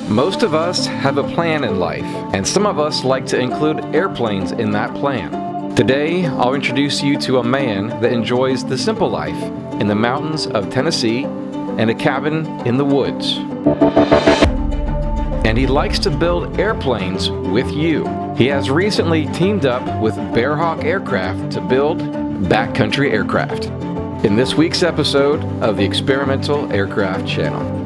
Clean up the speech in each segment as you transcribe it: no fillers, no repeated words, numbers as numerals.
Most of us have a plan in life, and some of us like to include airplanes in that plan. Today, I'll introduce you to a man that enjoys the simple life in the mountains of Tennessee and a cabin in the woods. And he likes to build airplanes with you. He has recently teamed up with BearHawk Aircraft to build backcountry aircraft in this week's episode of the Experimental Aircraft Channel.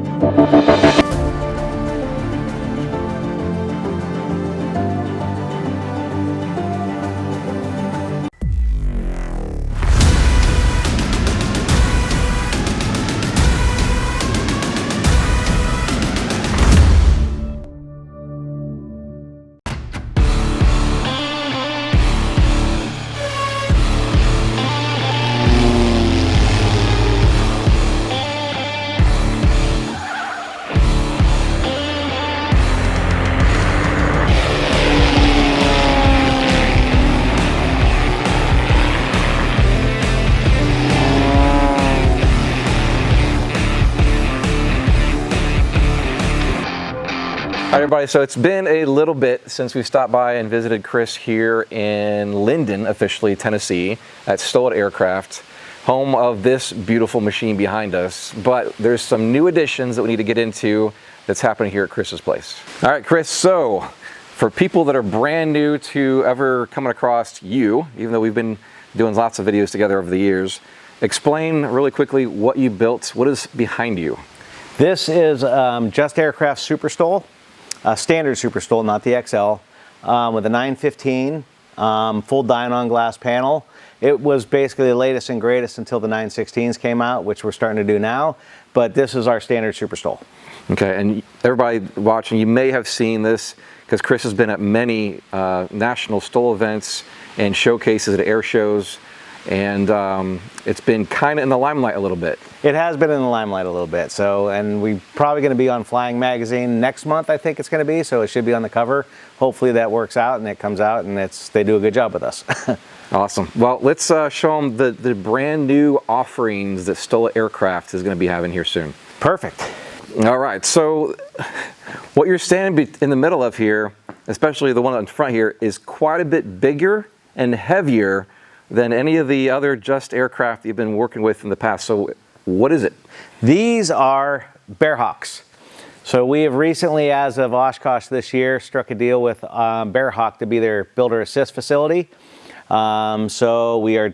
All right, everybody, so it's been a little bit since we stopped by and visited Kris here in Linden, officially Tennessee, at STOL IT Aircraft, home of this beautiful machine behind us. But there's some new additions that we need to get into that's happening here at Kris's place. All right, Kris, so for people that are brand new to ever coming across you, even though we've been doing lots of videos together over the years, explain really quickly what you built, what is behind you. This is Just Aircraft Super STOL. Standard Super STOL, not the XL, with a 915 full Dynon glass panel. It was basically the latest and greatest until the 916s came out, which we're starting to do now, but this is our standard Super STOL. Okay, and everybody watching, you may have seen this because Kris has been at many national STOL events and showcases at air shows, and it's been kind of in the limelight a little bit. It has been in the limelight a little bit, so, and we're probably going to be on Flying Magazine next month, I think it's going to be, so it should be on the cover. Hopefully that works out and it comes out and they do a good job with us. Awesome. Well, let's show them the brand new offerings that STOL IT Aircraft is going to be having here soon. Perfect. All right, so what you're standing in the middle of here, especially the one in front here, is quite a bit bigger and heavier than any of the other Just aircraft you've been working with in the past. So what is it? These are BearHawks. So we have recently, as of Oshkosh this year, struck a deal with BearHawk to be their builder assist facility. So we are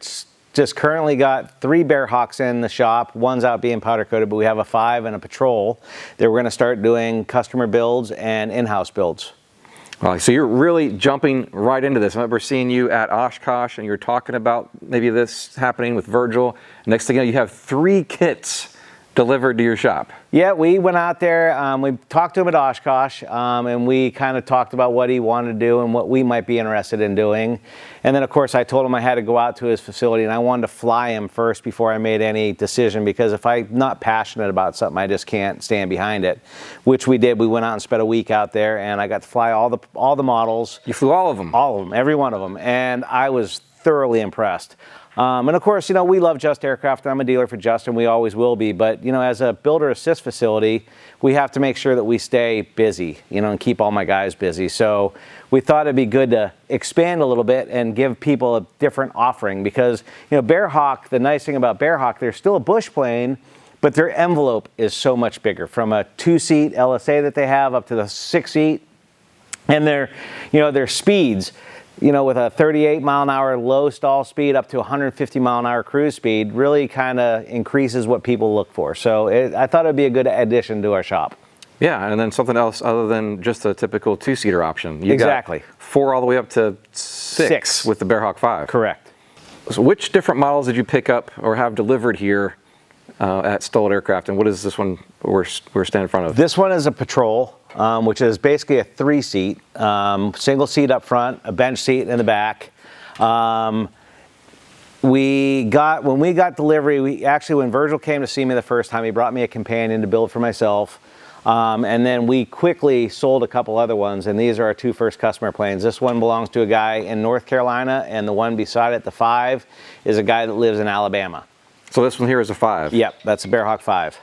just currently got 3 BearHawks in the shop. One's out being powder coated, but we have a 5 and a patrol that we're gonna start doing customer builds and in-house builds. So you're really jumping right into this. I remember seeing you at Oshkosh and you were talking about maybe this happening with Virgil. Next thing you know, you have 3 kits delivered to your shop. Yeah, we went out there, we talked to him at Oshkosh, and we kind of talked about what he wanted to do and what we might be interested in doing. And then of course I told him I had to go out to his facility and I wanted to fly him first before I made any decision, because if I'm not passionate about something, I just can't stand behind it, which we did. We went out and spent a week out there and I got to fly all the models. You flew all of them? All of them, every one of them, and I was thoroughly impressed. And of course, you know, we love Just Aircraft. I'm a dealer for Just, and we always will be. But, you know, as a builder assist facility, we have to make sure that we stay busy, you know, and keep all my guys busy. So we thought it'd be good to expand a little bit and give people a different offering, because, you know, BearHawk, the nice thing about BearHawk, they're still a bush plane, but their envelope is so much bigger, from a 2-seat LSA that they have up to the 6-seat. And their, you know, their speeds, you know, with a 38-mile-an-hour low stall speed up to 150-mile-an-hour cruise speed, really kind of increases what people look for. So I thought it would be a good addition to our shop. Yeah, and then something else other than just a typical 2-seater option. You exactly. Got 4 all the way up to 6 with the BearHawk 5. Correct. So which different models did you pick up or have delivered here at STOL IT Aircraft, and what is this one we're standing in front of? This one is a Patrol, which is basically a 3-seat, single seat up front, a bench seat in the back. When we got delivery, when Virgil came to see me the first time, he brought me a companion to build for myself. And then we quickly sold a couple other ones, and these are our 2 first customer planes. This one belongs to a guy in North Carolina, and the one beside it, the 5, is a guy that lives in Alabama. So this one here is a 5? Yep, that's a BearHawk 5.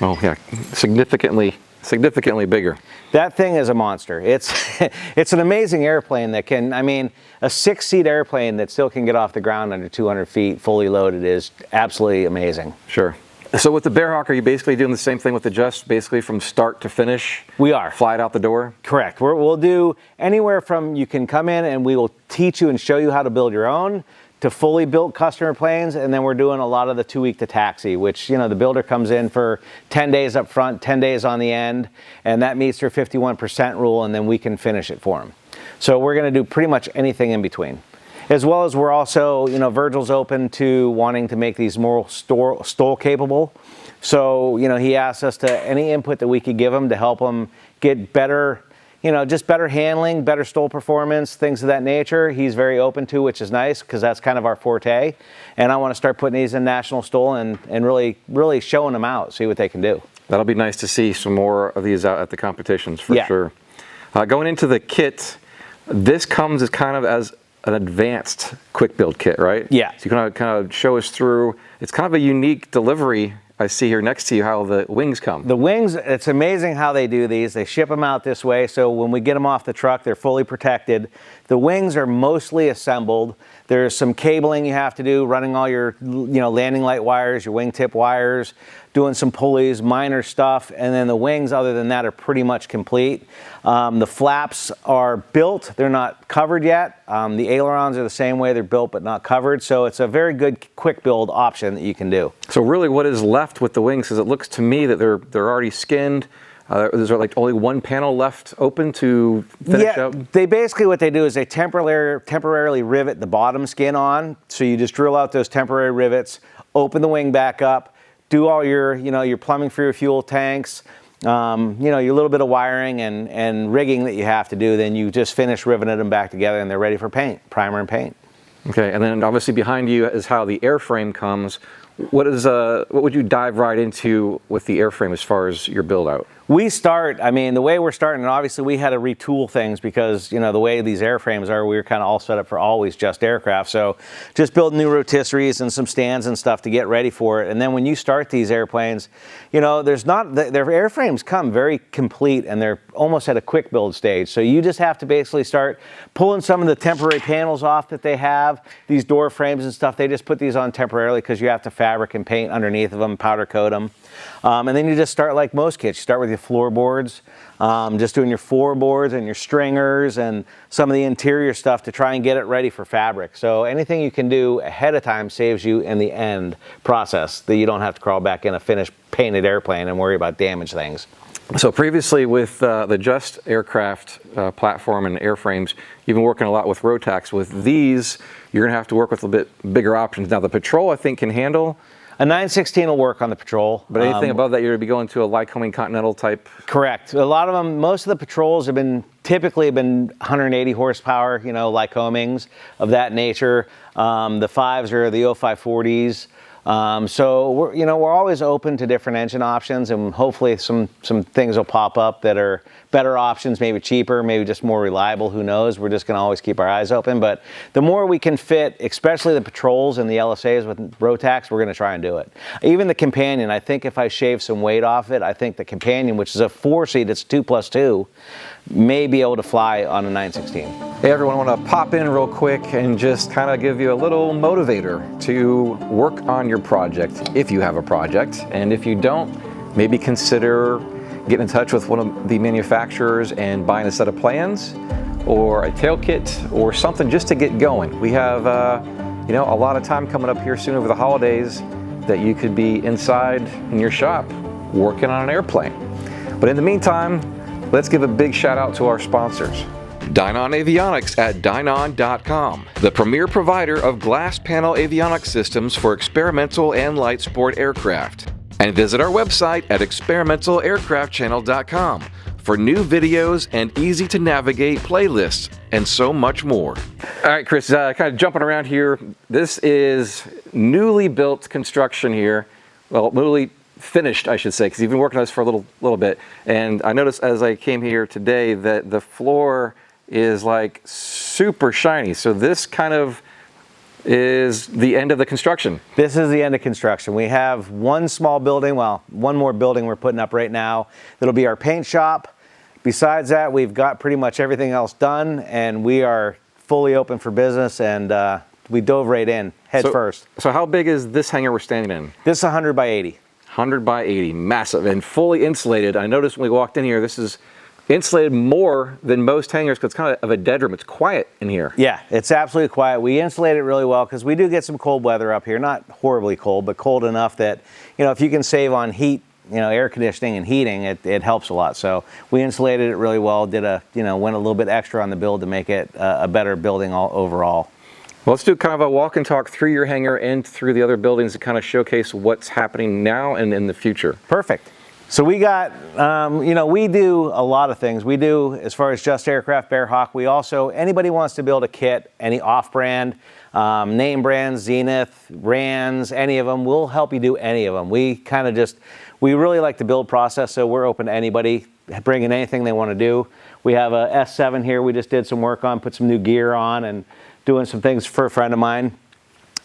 Oh yeah, significantly bigger. That thing is a monster. It's an amazing airplane that can, I mean, a 6-seat airplane that still can get off the ground under 200 feet fully loaded is absolutely amazing. Sure. So with the BearHawk, are you basically doing the same thing with the Just, basically from start to finish? We are. Fly it out the door? Correct. We'll do anywhere from, you can come in and we will teach you and show you how to build your own, to fully built customer planes, and then we're doing a lot of the 2-week to taxi, which, you know, the builder comes in for 10 days up front, 10 days on the end, and that meets their 51% rule, and then we can finish it for them. So we're going to do pretty much anything in between. As well as we're also, you know, Virgil's open to wanting to make these more STOL capable. So, you know, he asked us to, any input that we could give him to help him get better, you know, just better handling, better STOL performance, things of that nature, he's very open to, which is nice because that's kind of our forte. And I want to start putting these in national STOL and really showing them out, see what they can do. That'll be nice to see some more of these out at the competitions for sure. Going into the kit, this comes as kind of as an advanced quick build kit, right? Yeah. So you can kind of show us through, it's kind of a unique delivery. I see here next to you how the wings come. The wings, it's amazing how they do these. They ship them out this way, so when we get them off the truck, they're fully protected. The wings are mostly assembled. There's some cabling you have to do, running all your, you know, landing light wires, your wingtip wires, doing some pulleys, minor stuff, and then the wings, other than that, are pretty much complete. The flaps are built. They're not covered yet. The ailerons are the same way. They're built but not covered, so it's a very good quick build option that you can do. So really what is left with the wings is it looks to me that they're already skinned. Is there like only one panel left open to finish up? They basically, what they do is they temporarily rivet the bottom skin on. So you just drill out those temporary rivets, open the wing back up, do all your, you know, your plumbing for your fuel tanks, you know, your little bit of wiring and rigging that you have to do. Then you just finish riveting them back together and they're ready for paint, primer and paint. Okay, and then obviously behind you is how the airframe comes. What would you dive right into with the airframe as far as your build out? We start, I mean, the way we're starting, and obviously we had to retool things because, you know, the way these airframes are, we were kind of all set up for always just aircraft. So just build new rotisseries and some stands and stuff to get ready for it. And then when you start these airplanes, you know, their airframes come very complete and they're almost at a quick build stage. So you just have to basically start pulling some of the temporary panels off that they have, these door frames and stuff. They just put these on temporarily because you have to fabric and paint underneath of them, powder coat them. And then you just start like most kits. You start with your floorboards, just doing your floorboards and your stringers and some of the interior stuff to try and get it ready for fabric. So anything you can do ahead of time saves you in the end process, that you don't have to crawl back in a finished painted airplane and worry about damaged things. So previously with the Just Aircraft platform and airframes, you've been working a lot with Rotax. With these, you're going to have to work with a bit bigger options. Now the Patrol, I think, can handle a 916 will work on the Patrol. But anything above that, you're going to be going to a Lycoming Continental type? Correct. A lot of them, most of the Patrols have typically been 180 horsepower, you know, Lycomings of that nature. The 5s are the 0540s. So we're always open to different engine options, and hopefully some things will pop up that are better options, maybe cheaper, maybe just more reliable, who knows. We're just going to always keep our eyes open. But the more we can fit, especially the Patrols and the LSAs with Rotax, we're going to try and do it. Even the Companion, I think if I shave some weight off it, I think the Companion, which is a 4-seat, it's 2+2, may be able to fly on a 916. Hey everyone, I want to pop in real quick and just kind of give you a little motivator to work on your project, if you have a project. And if you don't, maybe consider getting in touch with one of the manufacturers and buying a set of plans or a tail kit or something just to get going. We have a lot of time coming up here soon over the holidays that you could be inside in your shop working on an airplane. But in the meantime, let's give a big shout out to our sponsors. Dynon Avionics at Dynon.com, the premier provider of glass panel avionics systems for experimental and light sport aircraft. And visit our website at experimentalaircraftchannel.com for new videos and easy to navigate playlists and so much more. All right, Kris, kind of jumping around here. This is newly built construction here. Well, newly finished, I should say, because you've been working on this for a little bit. And I noticed as I came here today that the floor is like super shiny. So this kind of is the end of the construction. This is the end of construction. We have one small building, well, one more building we're putting up right now. It'll be our paint shop. Besides that, we've got pretty much everything else done, and we are fully open for business, and we dove right in, head first. So how big is this hangar we're standing in? This is 100 by 80. 100 by 80, massive and fully insulated. I noticed when we walked in here, this is insulated more than most hangars because it's kind of a dead room. It's quiet in here. Yeah, it's absolutely quiet. We insulate it really well because we do get some cold weather up here. Not horribly cold, but cold enough that, you know, if you can save on heat, you know, air conditioning and heating, it helps a lot. So we insulated it really well, went a little bit extra on the build to make it a better building overall. Well, let's do kind of a walk and talk through your hangar and through the other buildings to kind of showcase what's happening now and in the future. Perfect. So we got, you know, we do a lot of things. We do, as far as Just Aircraft, BearHawk, we also, anybody wants to build a kit, any off-brand, name brands, Zenith, Rands, any of them, we'll help you do any of them. We kind of just, we really like the build process, so we're open to anybody bringing anything they want to do. We have a S7 here we just did some work on, put some new gear on, and doing some things for a friend of mine.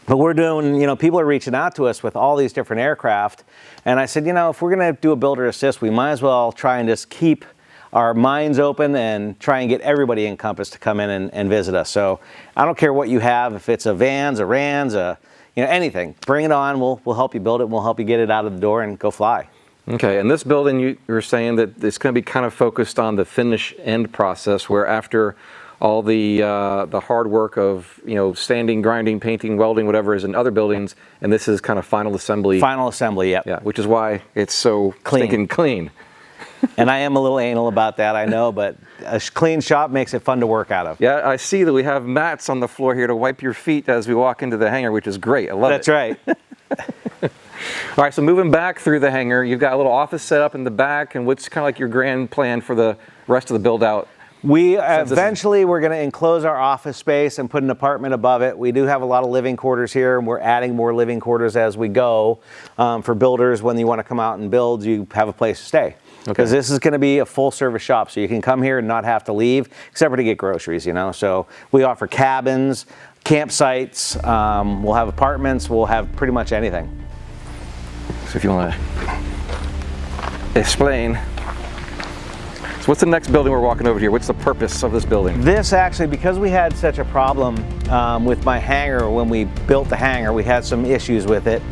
But we're doing, you know, people are reaching out to us with all these different aircraft. And I said, you know, if we're going to do a builder assist, we might as well try and just keep our minds open and try and get everybody encompassed to come in and visit us. So I don't care what you have, if it's a Vans, a Rands, you know, anything, bring it on. We'll help you build it. We'll help you get it out of the door and go fly. Okay, and this building, you were saying that it's going to be kind of focused on the finish end process, where after all the hard work of, you know, sanding, grinding, painting, welding, whatever is in other buildings, and this is kind of final assembly. Final assembly, yep. Yeah, which is why it's so stinking clean. And I am a little anal about that, I know, but a clean shop makes it fun to work out of. Yeah, I see that we have mats on the floor here to wipe your feet as we walk into the hangar, which is great. I love it. That's right. All right, so moving back through the hangar, you've got a little office set up in the back, and what's kind of like your grand plan for the rest of the build out? We eventually we're going to enclose our office space and put an apartment above it. We do have a lot of living quarters here, and we're adding more living quarters as we go. For builders, when you want to come out and build, you have a place to stay. Because this is going to be a full service shop, so you can come here and not have to leave, except for to get groceries, you know. So we offer cabins, campsites, we'll have apartments, we'll have pretty much anything. So if you want to explain. So what's the next building we're walking over here? What's the purpose of this building? This actually, because we had such a problem with my hangar when we built the hangar, we had some issues with it.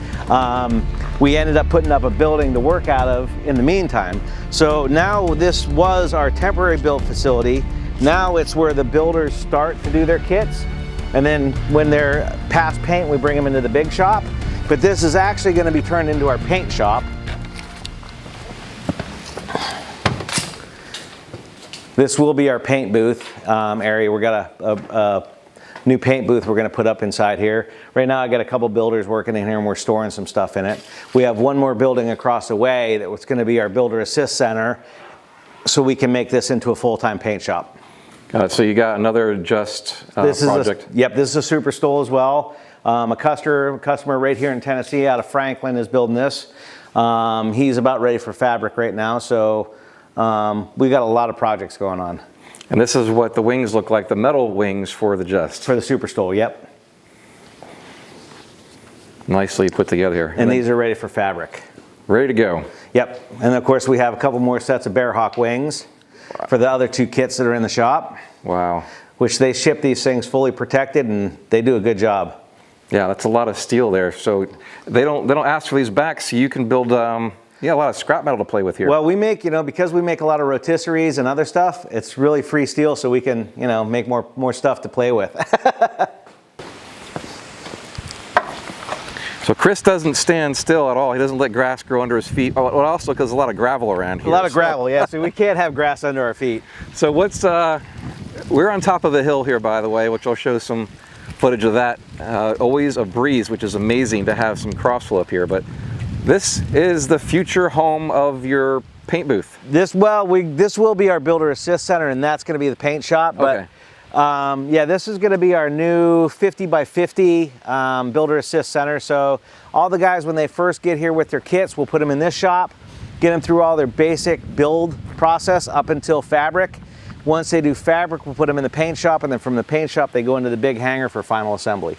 We ended up putting up a building to work out of in the meantime. So now this was our temporary build facility. Now it's where the builders start to do their kits. And then when they're past paint, we bring them into the big shop. But this is actually going to be turned into our paint shop. This will be our paint booth area. We've got a new paint booth we're going to put up inside here. Right now I got a couple builders working in here, and we're storing some stuff in it. We have one more building across the way that's going to be our builder assist center, so we can make this into a full-time paint shop. So you got another project. Yep, this is a Super STOL as well. A customer right here in Tennessee out of Franklin is building this. He's about ready for fabric right now, so we got a lot of projects going on. And this is what the wings look like, the metal wings for the Just. For the Super STOL, yep. Nicely put together here. And these are ready for fabric. Ready to go. Yep. And of course we have a couple more sets of BearHawk wings for the other two kits that are in the shop. Wow. Which they ship these things fully protected, and they do a good job. Yeah, that's a lot of steel there. So they don't ask for these back, so you can build a lot of scrap metal to play with here. Well, we make, you know, because we make a lot of rotisseries and other stuff, it's really free steel, so we can, you know, make more stuff to play with. So Kris doesn't stand still at all. He doesn't let grass grow under his feet. Oh, also because there's a lot of gravel around here. A lot of gravel, yeah. So we can't have grass under our feet. So we're on top of a hill here, by the way, which I'll show some footage of that. Always a breeze, which is amazing to have some crossflow up here. But this is the future home of your paint booth. This will be our builder assist center, and that's going to be the paint shop. But yeah, this is going to be our new 50 by 50 builder assist center. So all the guys, when they first get here with their kits, we'll put them in this shop, get them through all their basic build process up until fabric. Once they do fabric, we'll put them in the paint shop, and then from the paint shop they go into the big hangar for final assembly.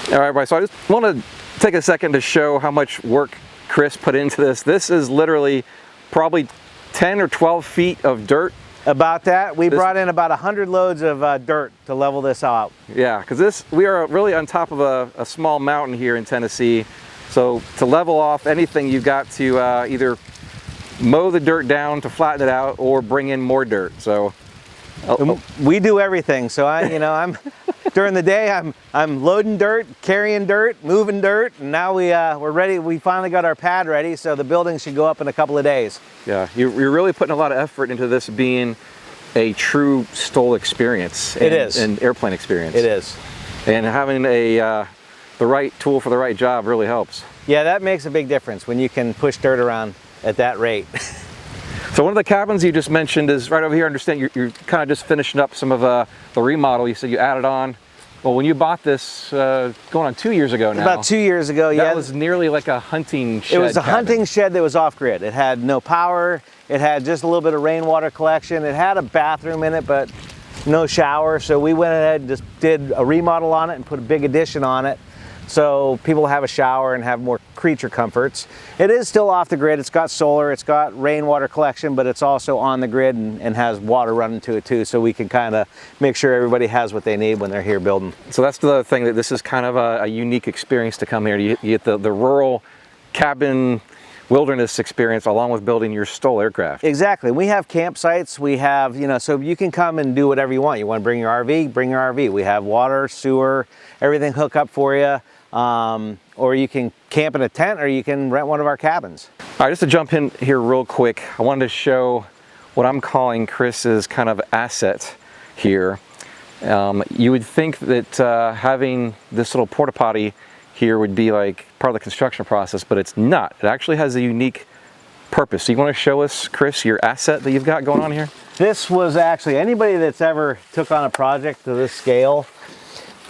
All right, everybody, so I just want to take a second to show how much work Kris put into this. This is literally probably 10 or 12 feet of dirt. About that. We brought in about 100 loads of dirt to level this out. Yeah, because we are really on top of a small mountain here in Tennessee. So to level off anything, you've got to either mow the dirt down to flatten it out or bring in more dirt. So we do everything. So I'm during the day I'm loading dirt, carrying dirt, moving dirt, and now we're ready. We finally got our pad ready, so the building should go up in a couple of days. Yeah, you're really putting a lot of effort into this being a true STOL experience. It is an airplane experience. It is, and having the right tool for the right job really helps. Yeah, that makes a big difference when you can push dirt around at that rate. So one of the cabins you just mentioned is right over here. I understand you're kind of just finishing up some of the remodel. You said you added on. Well, when you bought this, going on 2 years ago now. About 2 years ago, yeah. That was nearly like a hunting shed. It was a hunting shed that was off-grid. It had no power. It had just a little bit of rainwater collection. It had a bathroom in it, but no shower. So we went ahead and just did a remodel on it and put a big addition on it, so people have a shower and have more creature comforts. It is still off the grid. It's got solar, it's got rainwater collection, but it's also on the grid and has water running to it too, so we can kind of make sure everybody has what they need when they're here building. So that's the thing, that this is kind of a unique experience to come here. You get the rural cabin wilderness experience along with building your STOL aircraft. Exactly. We have campsites. We have, so you can come and do whatever you want. You want to bring your RV, bring your RV. We have water, sewer, everything hooked up for you. Or you can camp in a tent, or you can rent one of our cabins. All right, just to jump in here real quick, I wanted to show what I'm calling Kris's kind of asset here. You would think that having this little porta potty here would be like part of the construction process, but it's not. It actually has a unique purpose. So you want to show us, Kris, your asset that you've got going on here? This was actually, anybody that's ever took on a project to this scale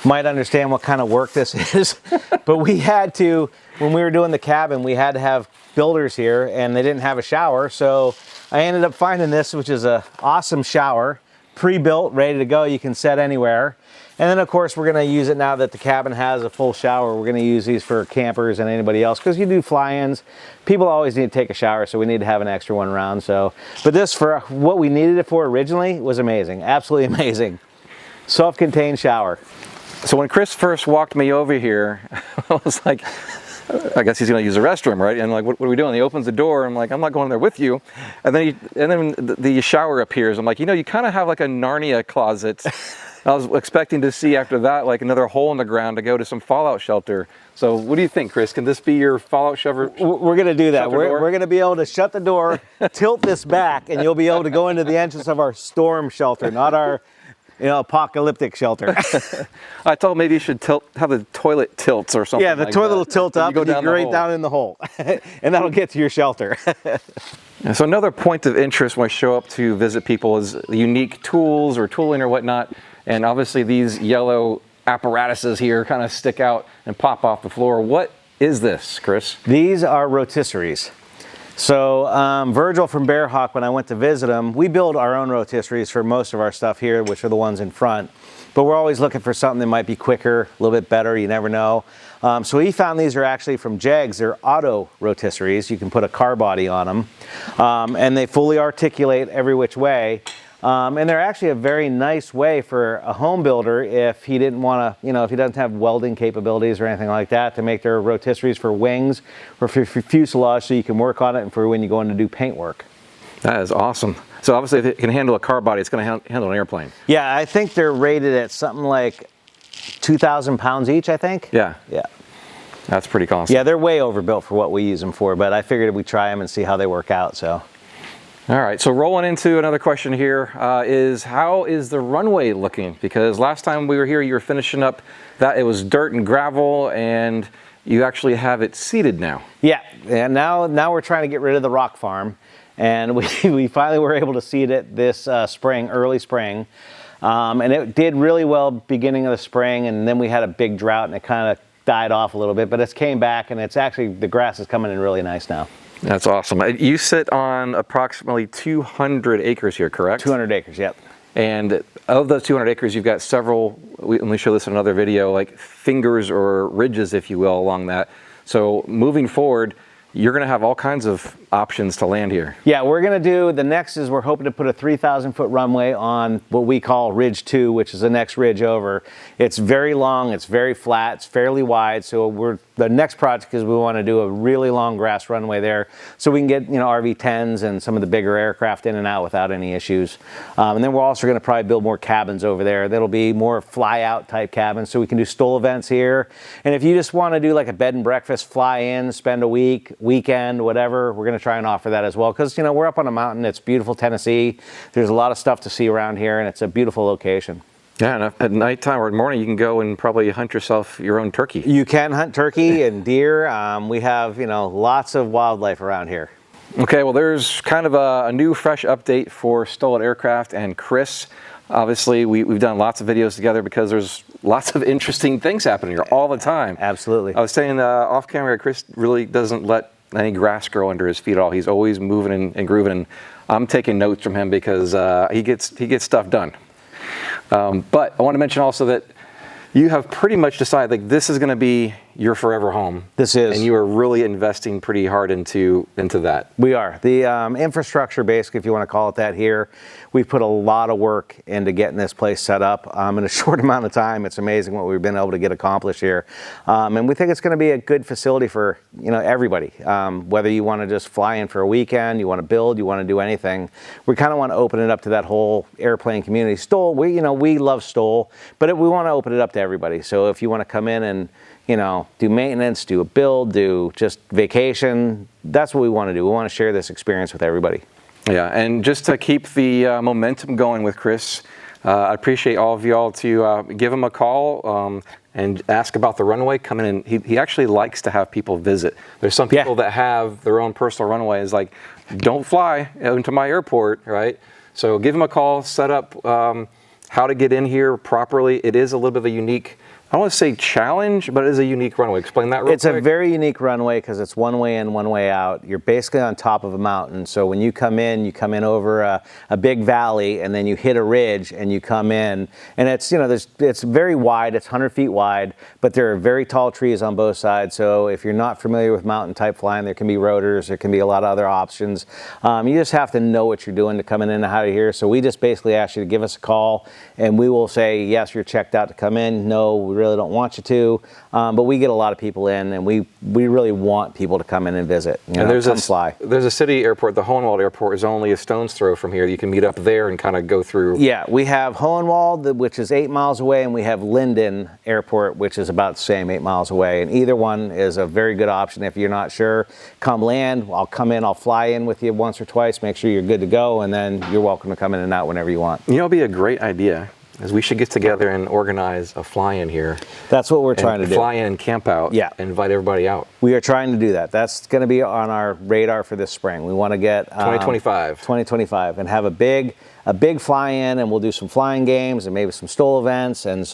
might understand what kind of work this is. But we had to, when we were doing the cabin, we had to have builders here, and they didn't have a shower. So I ended up finding this, which is an awesome shower, pre-built, ready to go. You can set anywhere. And then of course we're going to use it now that the cabin has a full shower. We're going to use these for campers and anybody else, because you do fly-ins. People always need to take a shower, so we need to have an extra one around. So, but this, for what we needed it for originally, was amazing. Absolutely amazing. Self-contained shower. So when Kris first walked me over here, I was like, I guess he's going to use the restroom, right? And like, what are we doing? He opens the door. I'm like, I'm not going there with you. And then the shower appears. I'm like, you kind of have like a Narnia closet. I was expecting to see after that like another hole in the ground to go to some fallout shelter. So what do you think, Kris? Can this be your fallout shelter? We're going to do that. We're going to be able to shut the door, tilt this back, and you'll be able to go into the entrance of our storm shelter, not our apocalyptic shelter. I told him maybe you should have the toilet tilts or something. Yeah, the toilet will tilt up and you go right down in the hole. And that'll get to your shelter. So another point of interest when I show up to visit people is unique tools or tooling or whatnot. And obviously these yellow apparatuses here kind of stick out and pop off the floor. What is this, Kris? These are rotisseries. So Virgil from BearHawk, when I went to visit him, we build our own rotisseries for most of our stuff here, which are the ones in front. But we're always looking for something that might be quicker, a little bit better, you never know. So he found these are actually from Jegs. They're auto rotisseries. You can put a car body on them. And they fully articulate every which way. And they're actually a very nice way for a home builder if he didn't want to, if he doesn't have welding capabilities or anything like that, to make their rotisseries for wings or for fuselage, so you can work on it and for when you go in to do paint work. That is awesome. So obviously if it can handle a car body, it's going to handle an airplane. Yeah, I think they're rated at something like 2,000 pounds each, I think. Yeah. Yeah. That's pretty costly. Yeah, they're way overbuilt for what we use them for, but I figured we'd try them and see how they work out, so. All right, so rolling into another question here is how is the runway looking? Because last time we were here, you were finishing up that it was dirt and gravel, and you actually have it seeded now. Yeah, and now we're trying to get rid of the rock farm, and we finally were able to seed it this spring, early spring, and it did really well beginning of the spring, and then we had a big drought, and it kind of died off a little bit, but it's came back, and it's actually, the grass is coming in really nice now. That's awesome. You sit on approximately 200 acres here, correct? 200 acres, yep. And of those 200 acres, you've got several, let me show this in another video, like fingers or ridges, if you will, along that. So moving forward, you're going to have all kinds of options to land here. Yeah, we're going to do, the next is we're hoping to put a 3,000 foot runway on what we call Ridge 2, which is the next ridge over. It's very long, it's very flat, it's fairly wide, so the next project is we want to do a really long grass runway there so we can get, you know, RV-10s and some of the bigger aircraft in and out without any issues. And then we're also going to probably build more cabins over there. That'll be more fly out type cabins so we can do STOL events here. And if you just want to do like a bed and breakfast, fly in, spend a week, weekend, whatever, we're going to try and offer that as well, because, you know, we're up on a mountain. It's beautiful Tennessee. There's a lot of stuff to see around here, and it's a beautiful location. Yeah, and at nighttime or morning, you can go and probably hunt yourself your own turkey. You can hunt turkey and deer. We have, you know, lots of wildlife around here. Okay, well, there's kind of a new, fresh update for STOL IT Aircraft and Kris. Obviously, we've done lots of videos together because there's lots of interesting things happening here all the time. Absolutely. I was saying off camera, Kris really doesn't let any grass grow under his feet at all. He's always moving and grooving, and I'm taking notes from him because he gets stuff done. But I want to mention also that you have pretty much decided, like, this is going to be your forever home. This is. And you are really investing pretty hard into that. We are. The infrastructure, basically, if you want to call it that here, we've put a lot of work into getting this place set up. In a short amount of time, it's amazing what we've been able to get accomplished here. And we think it's going to be a good facility for, you know, everybody. Whether you want to just fly in for a weekend, you want to build, you want to do anything. We kind of want to open it up to that whole airplane community. STOL, we love STOL, but we want to open it up to everybody. So if you want to come in and, you know, do maintenance, do a build, do just vacation, that's what we want to do. We want to share this experience with everybody. Yeah, and just to keep the momentum going with Kris, I appreciate all of y'all to give him a call and ask about the runway. Come in, and he actually likes to have people visit. There's some people that have their own personal runways, like, don't fly into my airport, right? So give him a call, set up how to get in here properly. It is a little bit of a unique, I don't want to say challenge, but it is a unique runway. Explain that real quick. It's a very unique runway because it's one way in, one way out. You're basically on top of a mountain. So when you come in over a big valley, and then you hit a ridge and you come in. And it's, you know, it's very wide. It's 100 feet wide, but there are very tall trees on both sides. So if you're not familiar with mountain type flying, there can be rotors. There can be a lot of other options. You just have to know what you're doing to come in and out of here. So we just basically ask you to give us a call, and we will say, yes, you're checked out to come in. No, we really don't want you to, but we get a lot of people in, and we really want people to come in and visit. You know, and there's there's a city airport. The Hohenwald Airport is only a stone's throw from here. You can meet up there and kind of go through. Yeah, we have Hohenwald, which is 8 miles away, and we have Linden Airport, which is about the same, 8 miles away. And either one is a very good option. If you're not sure, come land. I'll come in. I'll fly in with you once or twice. Make sure you're good to go, and then you're welcome to come in and out whenever you want. You know, it'd be a great idea, is we should get together and organize a fly-in here. That's what we're trying to do. Fly in and camp out. Yeah. And invite everybody out. We are trying to do that. That's going to be on our radar for this spring. We want to get 2025 and have a big fly-in, and we'll do some flying games and maybe some STOL events, and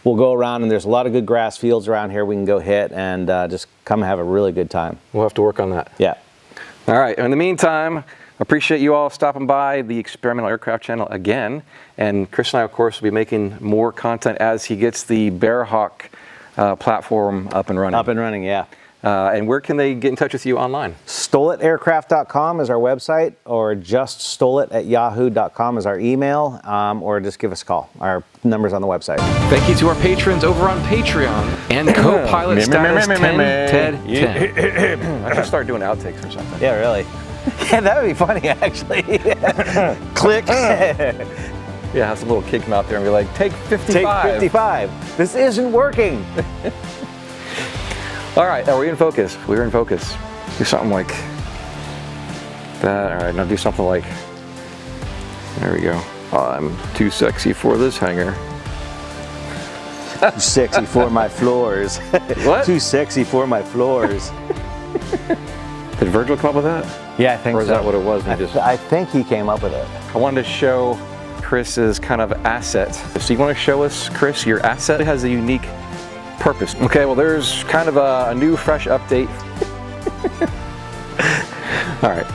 we'll go around, and there's a lot of good grass fields around here we can go hit and just come have a really good time. We'll have to work on that. Yeah. All right. In the meantime, appreciate you all stopping by the Experimental Aircraft channel again. And Kris and I, of course, will be making more content as he gets the BearHawk platform up and running. Up and running, yeah. And where can they get in touch with you online? STOLITAircraft.com is our website, or just stolit@yahoo.com is our email, or just give us a call. Our number's on the website. Thank you to our patrons over on Patreon and co-pilot status 10 Ted 10. I should start doing outtakes or something. Yeah, really. Yeah, that would be funny, actually. Click. Yeah, have some little kid come out there and be like, take 55. Take 55. This isn't working. All right, are we in focus? We're in focus. Do something like that. All right, now do something like, there we go. I'm too sexy for this hangar. Too sexy for my floors. What? Too sexy for my floors. Did Virgil come up with that? Yeah, I think so. Or is that what it was? I think he came up with it. I wanted to show Kris's kind of asset. So you want to show us, Kris, your asset? It has a unique purpose. Okay, well, there's kind of a new, fresh update. All right.